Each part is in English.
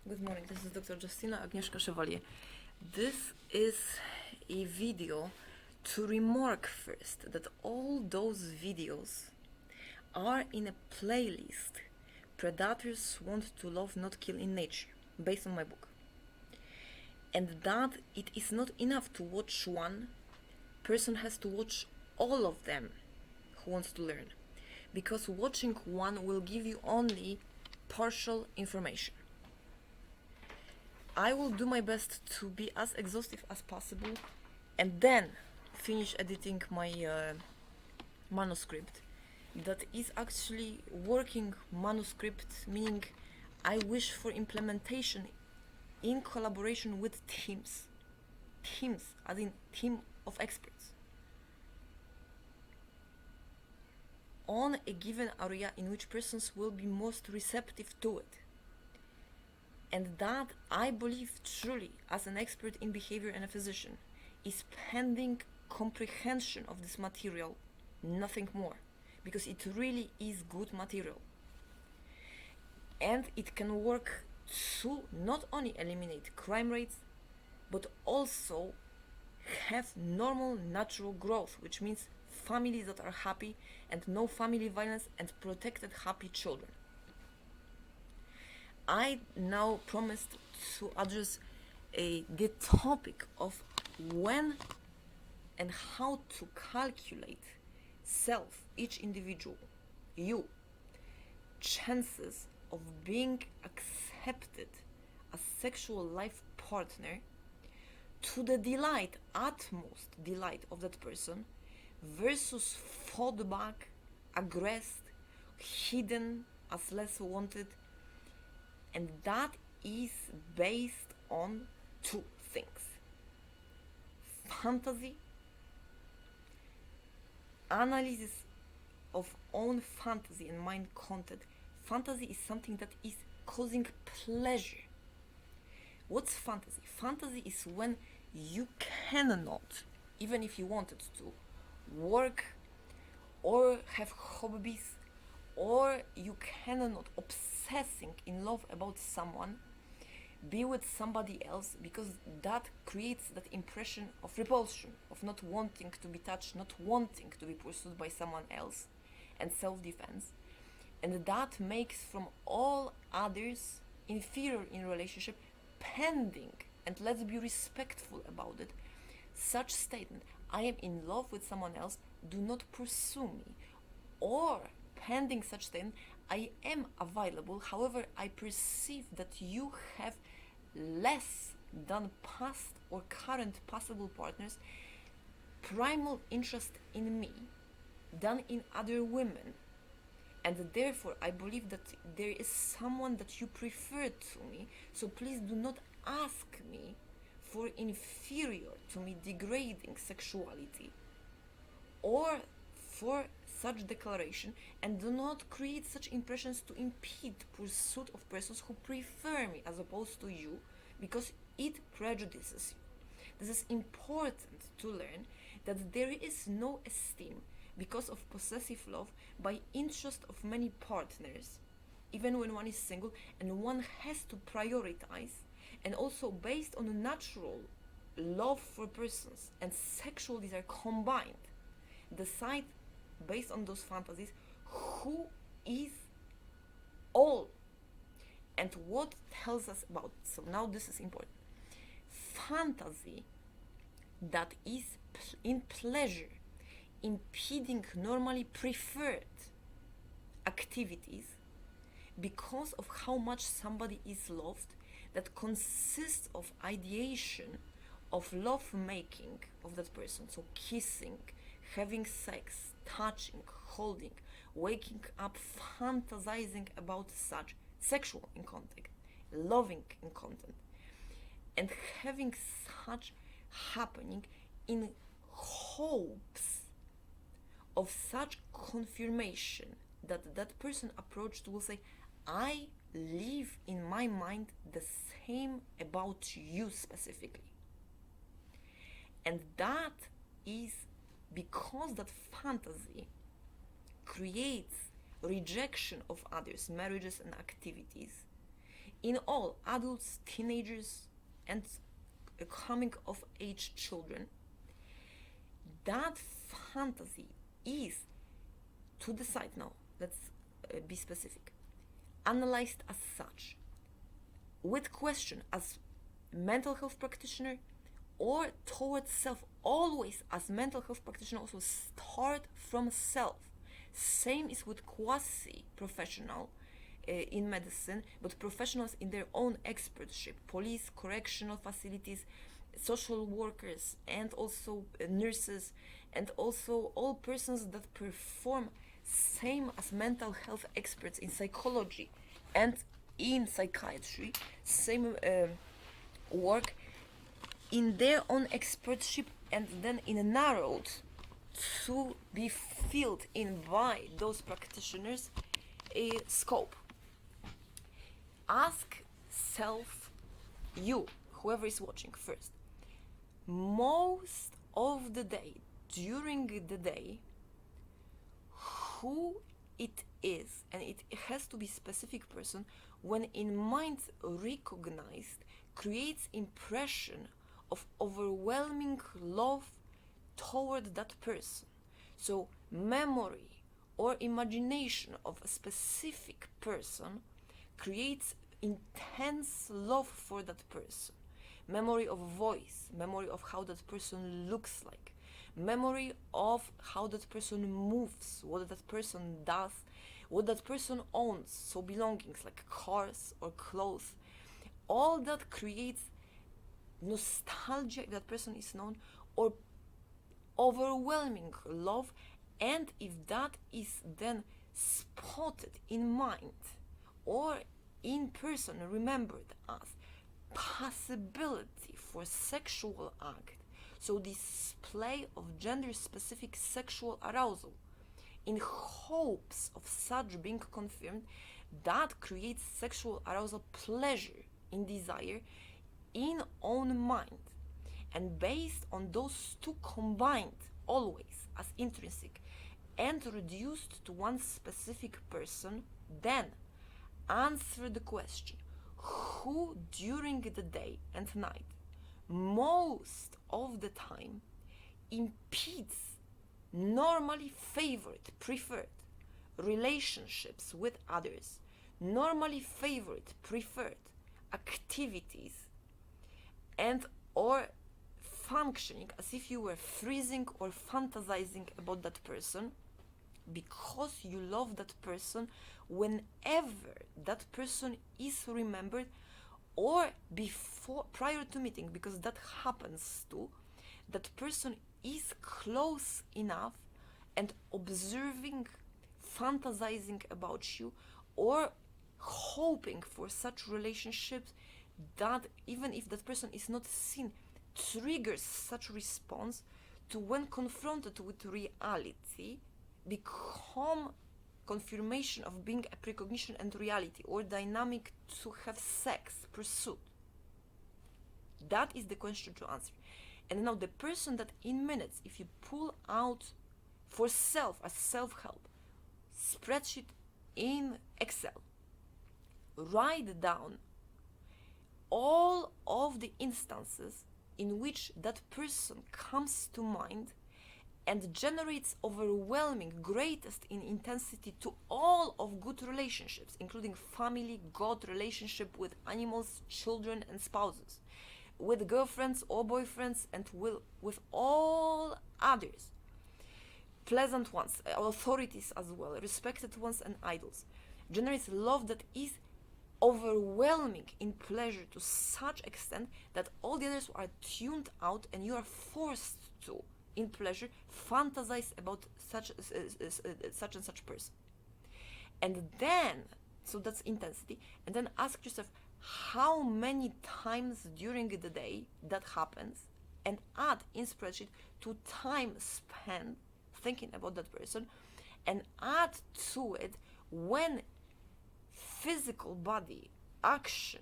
Good morning, this is Dr. Justina Agnieszka Chevalier. This is a video to remark first that all those videos are in a playlist Predators Want to Love Not Kill in Nature, based on my book. And that it is not enough to watch one, person has to watch all of them who wants to learn. Because watching one will give you only partial information. I will do my best to be as exhaustive as possible and then finish editing my manuscript. That is actually working manuscript, meaning I wish for implementation in collaboration with teams, as in team of experts, on a given area in which persons will be most receptive to it. And that, I believe truly, as an expert in behavior and a physician, is pending comprehension of this material, nothing more, because it really is good material. And it can work to not only eliminate crime rates, but also have normal natural growth, which means families that are happy and no family violence and protected happy children. I now promised to address the topic of when and how to calculate each individual, chances of being accepted as sexual life partner to the utmost delight of that person versus fought back, aggressed, hidden as less wanted. And that is based on two things: fantasy, analysis of own fantasy and mind content. Fantasy is something that is causing pleasure. What's fantasy? Fantasy is when you cannot, even if you wanted to, work or have hobbies, or you cannot obsessing in love about someone, be with somebody else, because that creates that impression of repulsion, of not wanting to be touched, not wanting to be pursued by someone else, and self-defense. And that makes from all others inferior in relationship pending, and let's be respectful about it, such statement: I am in love with someone else, do not pursue me. Or pending such statement: I am available, however I perceive that you have less than past or current possible partners primal interest in me than in other women, and therefore I believe that there is someone that you prefer to me, so please do not ask me for inferior to me degrading sexuality or for such declaration, and do not create such impressions to impede pursuit of persons who prefer me as opposed to you, because it prejudices you. This is important to learn, that there is no esteem because of possessive love by interest of many partners, even when one is single, and one has to prioritize, and also based on natural love for persons and sexual desire combined, decide based on those fantasies who is all and what tells us about. So now this is important. Fantasy that is in pleasure impeding normally preferred activities because of how much somebody is loved, that consists of ideation of love making of that person, so kissing, having sex, touching, holding, waking up, fantasizing about such, sexual in contact, loving in content, and having such happening in hopes of such confirmation that that person approached will say, I live in my mind the same about you specifically. And that is because that fantasy creates rejection of others, marriages and activities, in all adults, teenagers, and coming of age children, that fantasy is, to decide now, let's be specific, analyzed as such, with question as mental health practitioner or towards self, always as mental health practitioner also start from self. Same is with quasi-professional in medicine, but professionals in their own expertship, police, correctional facilities, social workers, and also nurses, and also all persons that perform same as mental health experts in psychology and in psychiatry, same work in their own expertship, and then in narrowed to be filled in by those practitioners a scope. Ask self, you, whoever is watching first, most of the day, during the day, who it is, and it has to be specific person, when in mind recognized, creates impression of overwhelming love toward that person. So memory or imagination of a specific person creates intense love for that person. Memory of voice, memory of how that person looks like, memory of how that person moves, what that person does, what that person owns, so belongings like cars or clothes. All that creates nostalgia if that person is known, or overwhelming love, and if that is then spotted in mind or in person remembered as possibility for sexual act, so display of gender specific sexual arousal in hopes of such being confirmed, that creates sexual arousal, pleasure in desire in own mind. And based on those two combined always as intrinsic and reduced to one specific person, then answer the question, who during the day and night most of the time impedes normally favored, preferred relationships with others, normally favored, preferred activities, and or functioning as if you were freezing or fantasizing about that person, because you love that person whenever that person is remembered, or before, prior to meeting, because that happens too, that person is close enough and observing, fantasizing about you, or hoping for such relationships, that even if that person is not seen, triggers such response to, when confronted with reality, become confirmation of being a precognition and reality, or dynamic to have sex pursuit. That is the question to answer. And now the person that in minutes, if you pull out for self as self-help spreadsheet in Excel, write down all of the instances in which that person comes to mind and generates overwhelming, greatest in intensity to all of good relationships, including family, God, relationship with animals, children, and spouses, with girlfriends or boyfriends, and with all others, pleasant ones, authorities as well, respected ones, and idols. Generates love that is overwhelming in pleasure to such extent that all the others are tuned out, and you are forced to, in pleasure, fantasize about such and such person. And then, so that's intensity, and then ask yourself how many times during the day that happens, and add in spreadsheet to time spent thinking about that person, and add to it when physical body action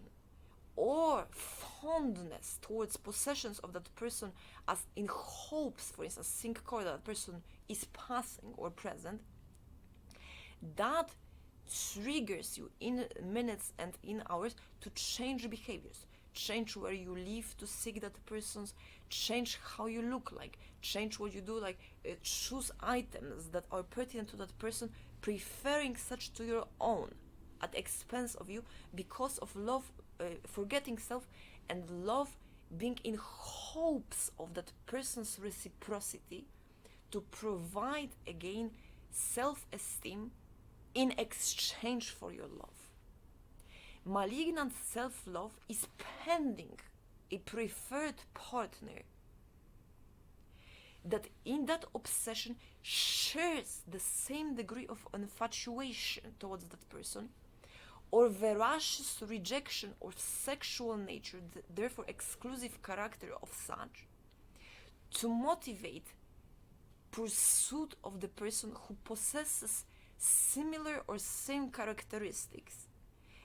or fondness towards possessions of that person, as in hopes, for instance, think core that person is passing or present, that triggers you in minutes and in hours to change behaviors, change where you live to seek that person's, change how you look like, change what you do, like choose items that are pertinent to that person, preferring such to your own at expense of you, because of love, forgetting self, and love being in hopes of that person's reciprocity to provide again self-esteem in exchange for your love. Malignant self-love is pending a preferred partner that in that obsession shares the same degree of infatuation towards that person, or voracious rejection or sexual nature, therefore exclusive character of such, to motivate pursuit of the person who possesses similar or same characteristics,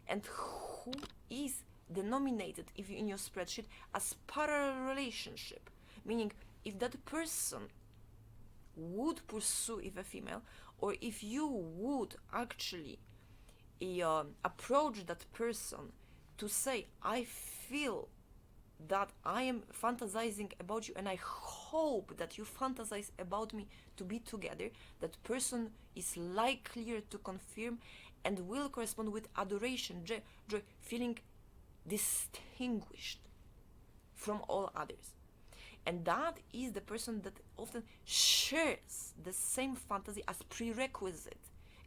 and who is denominated, if you in your spreadsheet, as parallel relationship, meaning if that person would pursue, if a female, or if you would actually approach that person to say, I feel that I am fantasizing about you and I hope that you fantasize about me to be together, that person is likelier to confirm and will correspond with adoration, joy, feeling distinguished from all others. And that is the person that often shares the same fantasy as prerequisite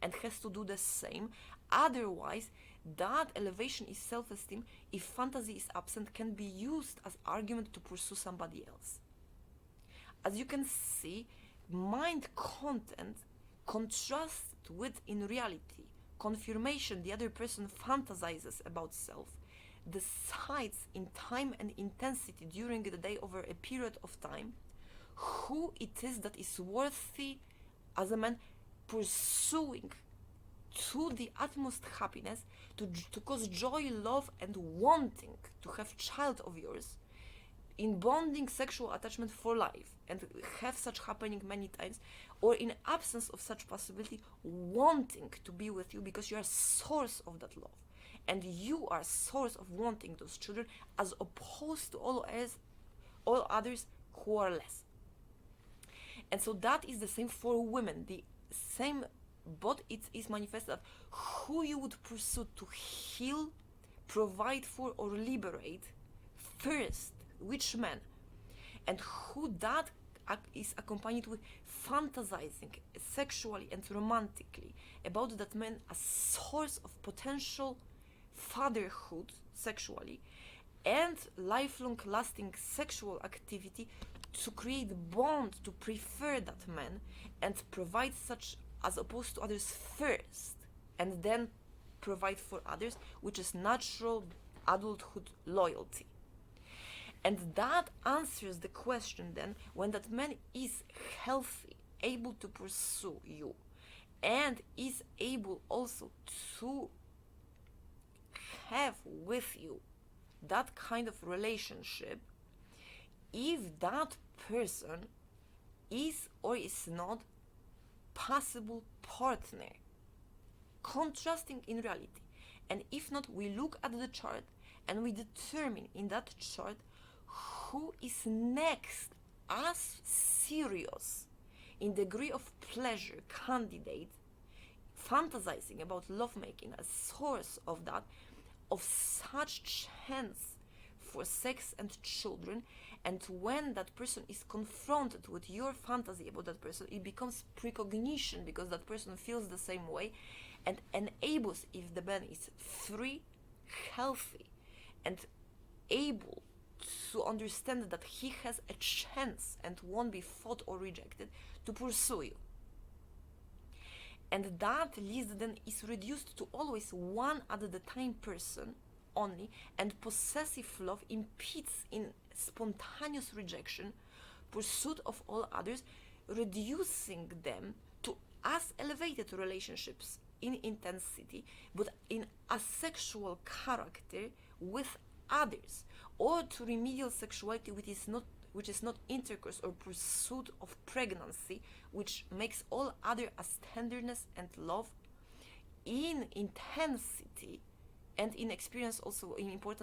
and has to do the same. Otherwise, that elevation is self-esteem, if fantasy is absent, can be used as argument to pursue somebody else. As you can see, mind content contrasts with, in reality, confirmation the other person fantasizes about self, decides in time and intensity during the day over a period of time who it is that is worthy as a man pursuing to the utmost happiness, to cause joy, love, and wanting to have child of yours, in bonding sexual attachment for life, and have such happening many times, or in absence of such possibility, wanting to be with you because you are source of that love, and you are source of wanting those children, as opposed to all others who are less. And so that is the same for women, the same, but it is manifested who you would pursue to heal, provide for, or liberate first, which man, and who that is accompanied with fantasizing sexually and romantically about that man as source of potential fatherhood sexually and lifelong lasting sexual activity, to create bond, to prefer that man and provide such as opposed to others first, and then provide for others, which is natural adulthood loyalty. And that answers the question then, when that man is healthy, able to pursue you, and is able also to have with you that kind of relationship, if that person is or is not possible partner, contrasting in reality. And if not, we look at the chart and we determine in that chart who is next as serious in degree of pleasure candidate, fantasizing about lovemaking as source of that, of such chance for sex and children. And when that person is confronted with your fantasy about that person, it becomes precognition, because that person feels the same way, and enables, if the man is free, healthy, and able to understand that he has a chance and won't be fought or rejected, to pursue you. And that list then is reduced to always one at the time person only, and possessive love impedes in spontaneous rejection, pursuit of all others, reducing them to as elevated relationships in intensity, but in asexual character with others, or to remedial sexuality which is not intercourse or pursuit of pregnancy, which makes all other as tenderness and love, in intensity and in experience also in important